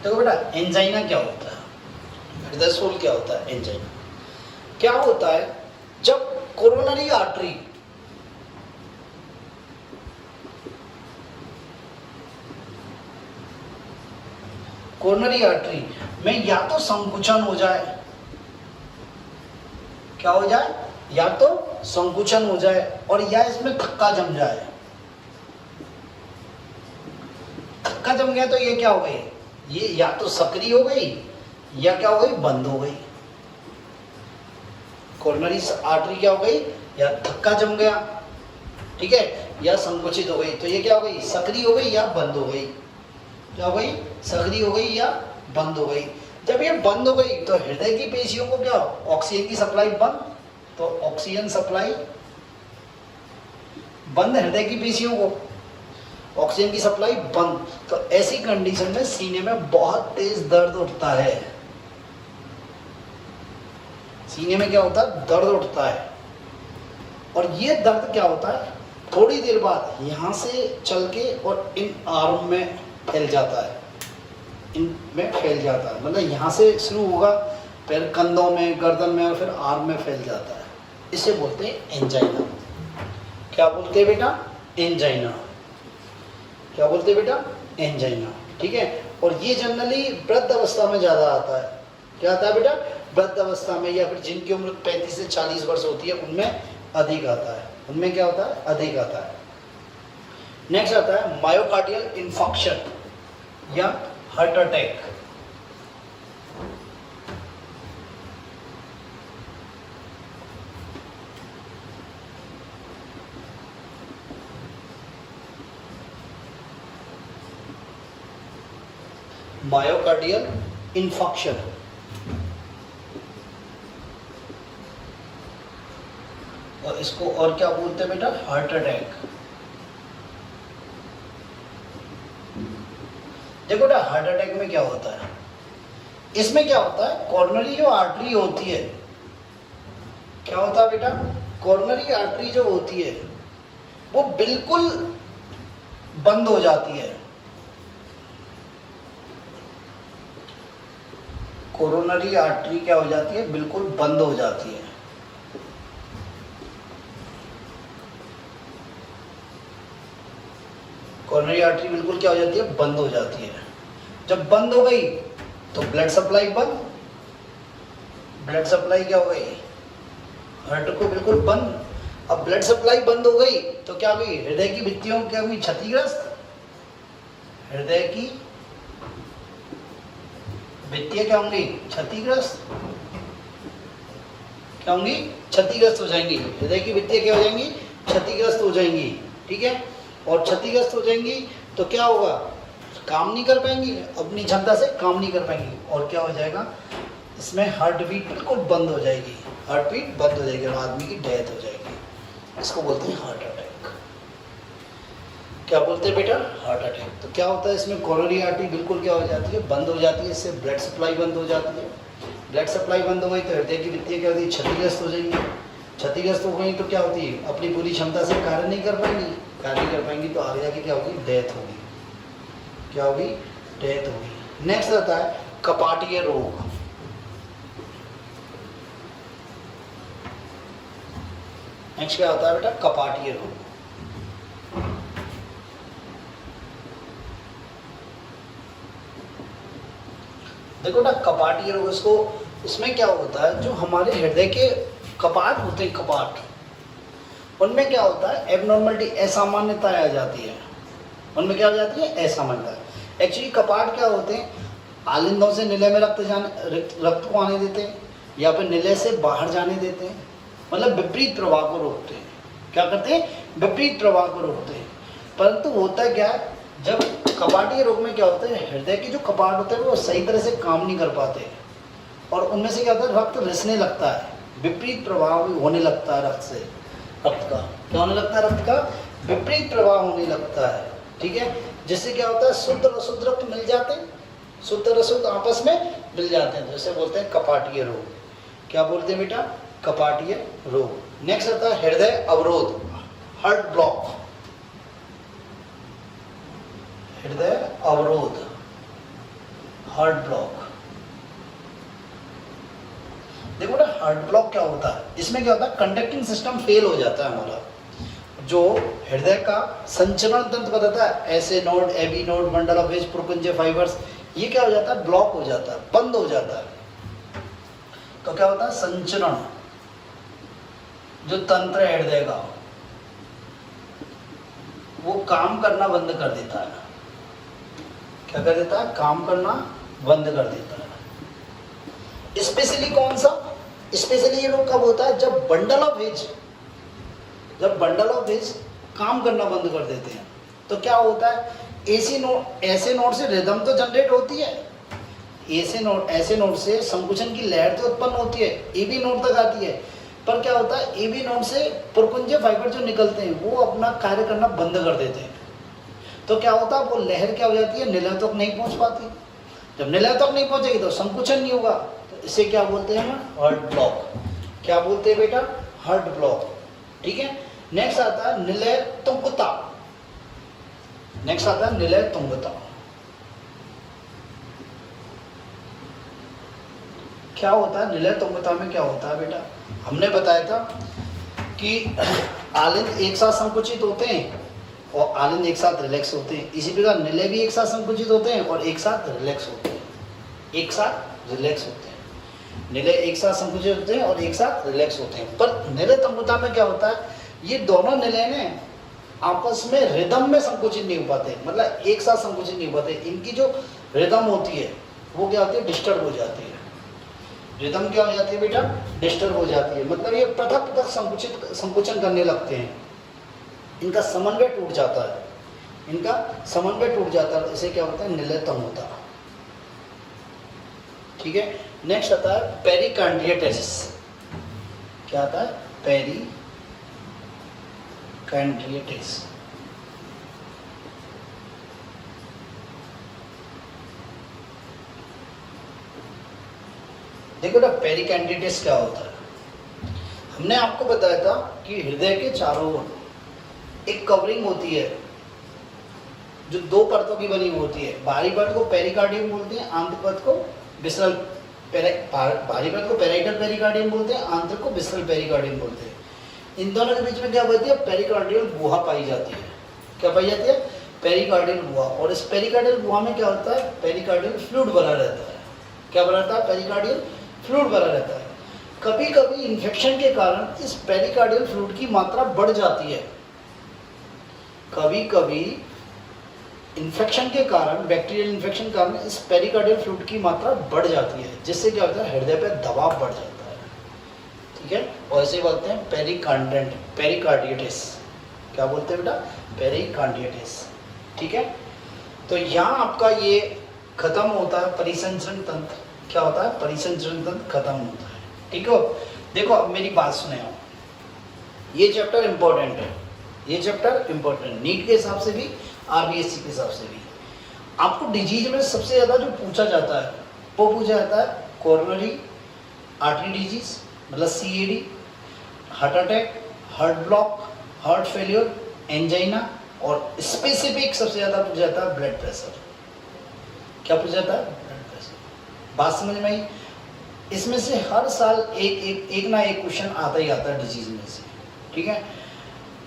देखो बेटा, एंजाइना क्या होता है, हृदय शोल क्या होता है, एंजाइना क्या होता है, जब कोरोनरी आर्टरी में या तो संकुचन हो जाए, क्या हो जाए, या तो संकुचन हो जाए और या इसमें थक्का जम जाए। थक्का जम गया तो ये क्या हो गई, ये या तो सक्रिय हो गई या क्या हो गई, बंद हो गई। कोरोनरी आर्टरी क्या हो गई, या थक्का जम गया, ठीक है, या संकुचित हो गई। तो ये क्या हो गई, सक्रिय हो गई या बंद हो गई। क्या हो गई, सक्रिय हो गई या बंद हो गई। जब ये बंद हो गई तो हृदय की पेशियों को क्या, ऑक्सीजन की सप्लाई बंद, तो ऑक्सीजन सप्लाई बंद, हृदय की पेशियों को ऑक्सीजन की सप्लाई बंद। तो ऐसी कंडीशन में सीने में बहुत तेज दर्द उठता है। सीने में क्या होता है, दर्द उठता है। और ये दर्द क्या होता है, थोड़ी देर बाद यहां से चल के और इन आर्म में फैल जाता है, इनमें फैल जाता है। मतलब यहाँ से शुरू होगा, फिर कंधों में, गर्दन में और फिर आर्म में फैल जाता है। इसे बोलते हैं एंजाइना। क्या बोलते हैं बेटा, एंजाइना। क्या बोलते हैं बेटा, एंजाइना। ठीक है, और ये जनरली वृद्ध अवस्था में ज़्यादा आता है। क्या आता है बेटा, वृद्ध अवस्था में, या फिर जिनकी उम्र 35 से 40 वर्ष होती है उनमें अधिक आता है। उनमें क्या होता है, अधिक आता है। नेक्स्ट आता है मायोकार्डियल इंफार्क्शन या हार्ट अटैक। मायोकार्डियल इंफार्क्शन, और इसको और क्या बोलते हैं बेटा, हार्ट अटैक। देखो बेटा, हार्ट अटैक में क्या होता है, इसमें क्या होता है, कॉर्नरी जो आर्टरी होती है, क्या होता है बेटा, कॉर्नरी आर्टरी जो होती है वो बिल्कुल बंद हो जाती है। कोरोनरी आर्टरी क्या हो जाती है, बिल्कुल बंद हो जाती है। कोरोनरी आर्टरी बिल्कुल क्या हो जाती है, बंद हो जाती है। जब बंद हो गई तो ब्लड सप्लाई बंद, ब्लड सप्लाई क्या हो गई, हार्ट को बिल्कुल बंद। अब ब्लड सप्लाई बंद हो गई तो क्या हुई, हृदय की भित्तियों क्या हुई, क्षतिग्रस्त। हृदय की भित्तियां क्या होंगी, क्षतिग्रस्त। क्या होंगी, क्षतिग्रस्त हो जाएंगी। हृदय की भित्तियां क्या हो जाएंगी, क्षतिग्रस्त हो जाएंगी। ठीक है, और क्षतिग्रस्त हो जाएंगी तो क्या होगा, काम नहीं कर पाएंगी, अपनी क्षमता से काम नहीं कर पाएंगी, और क्या हो जाएगा, इसमें हार्ट बीट बिल्कुल बंद हो जाएगी, हार्ट बीट बंद हो जाएगी और आदमी की डेथ हो जाएगी। इसको बोलते हैं हार्ट अटैक। क्या बोलते हैं बेटा, हार्ट अटैक। तो क्या होता है इसमें, कोरोनरी आर्टरी बिल्कुल क्या हो जाती है, बंद हो जाती है, इससे ब्लड सप्लाई बंद हो जाती है। ब्लड सप्लाई बंद हो गई तो हृदय की भित्तियां क्या होती है, क्षतिग्रस्त हो जाएंगी। क्षतिग्रस्त हो गई तो क्या होती है, अपनी पूरी क्षमता से कार्य नहीं कर पाएंगी, कार्य नहीं कर पाएंगी तो आगे जाके क्या होगी, डेथ होगी। क्या होगी, डेथ होगी। नेक्स्ट आता है कपाटीय रोग। नेक्स्ट क्या होता है बेटा, कपाटीय रोग। देखो ना, कपाटीय रोग, इसको, इसमें क्या होता है, जो हमारे हृदय के कपाट होते हैं, कपाट, उनमें क्या होता है, एबनॉर्मलिटी, असामान्यता आ जाती है। उनमें क्या हो जाती है, असामान्यता। एक्चुअली कपाट क्या होते हैं, आलिंदों से निलय में रक्त को आने देते हैं, या फिर निलय से बाहर जाने देते हैं, मतलब विपरीत प्रवाह को रोकते हैं। क्या करते हैं, विपरीत प्रवाह को रोकते हैं। परंतु होता क्या है, जब कपाटीय रोग में क्या होता है, हृदय के जो कपाट होते हैं वो सही तरह से काम नहीं कर पाते, और उनमें से क्या होता है, रक्त रिसने लगता है, विपरीत प्रवाह होने लगता है रक्त से, रक्त का क्या होने लगता है, रक्त का विपरीत प्रवाह होने लगता है। ठीक है, जिससे क्या होता है, शुद्ध और अशुद्ध रक्त मिल जाते हैं, शुद्ध और अशुद्ध आपस में मिल जाते हैं, जैसे बोलते हैं कपाटीय रोग। क्या बोलते हैं बेटा, कपाटीय रोग। नेक्स्ट आता है हृदय अवरोध, हार्ट ब्लॉक। हृदय अवरोध, हार्ट ब्लॉक। देखो ना, हार्ट ब्लॉक क्या होता है, इसमें क्या होता है, कंडक्टिंग सिस्टम फेल हो जाता है हमारा, जो हृदय का संचरण तंत्र बताता है, ऐसे node, AV node, bundle of वेज, पुरकुंजे फाइबर्स, ये क्या हो जाता है, ब्लॉक हो जाता है, बंद हो जाता है। तो क्या होता है, संचरण जो तंत्र है हृदय का, वो काम करना बंद कर देता है। क्या कर देता है, काम करना बंद कर देता है। स्पेशली कौन सा, स्पेशली ये रोग कब होता है, जब बंडल ऑफ वेज, जब बंडल ऑफ वेज काम करना बंद कर देते हैं। तो क्या होता है, ऐसे नोड से रिदम तो जनरेट होती है, ऐसे नोड से संकुचन की लहर तो उत्पन्न होती है, एबी नोड तक आती है, पर क्या होता है, एबी नोड से पुरकुंजे फाइबर जो निकलते हैं वो अपना कार्य करना बंद कर देते हैं। तो क्या होता है, वो लहर क्या हो जाती है, निलय तक नहीं पहुंच पाती। जब निलय तक नहीं पहुंचेगी तो संकुचन नहीं होगा, तो इसे क्या बोलते हैं हम, हार्ट ब्लॉक। क्या बोलते हैं बेटा, हार्ट ब्लॉक। ठीक है, नेक्स्ट आता है निलय तुंगता। नेक्स्ट आता है निलय तुंगता। क्या होता है निलय तुंगता में, क्या होता है बेटा, हमने बताया था कि आलिंद एक साथ संकुचित होते हैं और आलिंद एक साथ रिलैक्स होते हैं, इसी प्रकार निलय भी एक साथ संकुचित होते हैं और एक साथ रिलैक्स होते हैं, एक साथ रिलैक्स होते हैं। निलय एक साथ संकुचित होते हैं और एक साथ रिलैक्स होते हैं। पर निलय तुंगता में क्या होता है, ये दोनों निलय ने आपस में रिदम में संकुचित नहीं हो पाते, मतलब एक साथ संकुचित नहीं हो पाते। इनकी जो रिदम होती है वो क्या होती है, डिस्टर्ब हो जाती है। रिदम क्या हो जाती है बेटा, डिस्टर्ब हो जाती है, मतलब ये पृथक पृथक संकुचन करने लगते हैं, इनका समन्वय टूट जाता है, इनका समन्वय टूट जाता है, इसे क्या होता है, निलय तुंगता। ठीक है, नेक्स्ट आता है पेरिकार्डियटिस। क्या आता है, पेरिकार्डियटिस। देखो ना, पेरिकार्डियटिस क्या होता है, हमने आपको बताया था कि हृदय के चारों ओर एक कवरिंग होती है जो दो परतों की बनी होती है। बाहरी परत को पेरिकार्डियम बोलते हैं, आंतरिक परत को विसरल, बाहरी परत को पेराइटल पेरिकार्डियम बोलते हैं, आंतरिक को विसरल पेरिकार्डियम बोलते हैं। इन दोनों के बीच में क्या होती है, पेरिकार्डियल गुहा पाई जाती है। क्या पाई जाती है, पेरिकार्डियल गुहा, और इस पेरिकार्डियल गुहा में क्या होता है, पेरिकार्डियल फ्लूइड भरा रहता है। क्या भरा रहता है, पेरिकार्डियल फ्लूइड भरा रहता है। कभी कभी इन्फेक्शन के कारण इस पेरिकार्डियल फ्लूइड की मात्रा बढ़ जाती है। कभी कभी इन्फेक्शन के कारण, बैक्टीरियल इन्फेक्शन के कारण इस पेरिकार्डियल फ्लूइड की मात्रा बढ़ जाती है, जिससे क्या होता है, हृदय पे दबाव बढ़ जाता है। ठीक है, और ऐसे बोलते हैं पेरिकार्डेंट, पेरिकार्डियटिस। क्या बोलते हैं बेटा, पेरिकार्डियटिस। ठीक है, तो यहाँ आपका ये खत्म होता है परिसंचरण तंत्र। क्या होता है, परिसंचरण तंत्र खत्म होता है। ठीक है, देखो अब मेरी बात सुने आप, ये चैप्टर इंपॉर्टेंट है, ये चैप्टर इंपॉर्टेंट, नीट के हिसाब से भी, आरबीएससी के हिसाब से भी। आपको डिजीज में सबसे ज़्यादा जो पूछा जाता है वो पूछा जाता है कोरोनरी आर्टरी डिजीज, मतलब CAD, heart attack, heart block, heart failure, angina, और स्पेसिफिक सबसे ज़्यादा पूछा जाता है ब्लड प्रेशर। क्या पूछा जाता है, ब्लड प्रेशर। बात समझ में आई। इसमें से हर साल एक ना एक क्वेश्चन आता ही आता है डिजीज में से। ठीक है,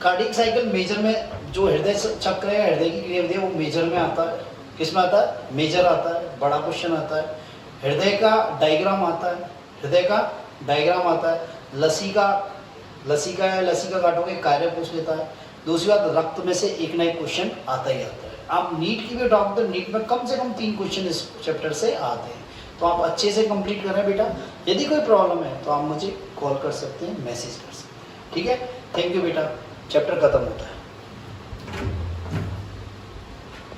कार्डियक साइकिल मेजर में जो हृदय चक्र है, हृदय की क्रियाविधि है, वो मेजर में आता है। किस में आता है, मेजर आता है, बड़ा क्वेश्चन आता है। हृदय का डायग्राम आता है, हृदय का डायग्राम आता है। लसीका या लसीका काटोगे कार्य पूछ लेता है। दूसरी बात, रक्त में से एक ना एक क्वेश्चन आता ही आता है। आप नीट की भी टॉप, तो नीट में कम से कम 3 क्वेश्चन इस चैप्टर से आते हैं, तो आप अच्छे से कंप्लीट करें बेटा। यदि कोई प्रॉब्लम है तो आप मुझे कॉल कर सकते हैं, मैसेज कर सकते हैं। ठीक है, थैंक यू बेटा, चैप्टर खत्म होता है।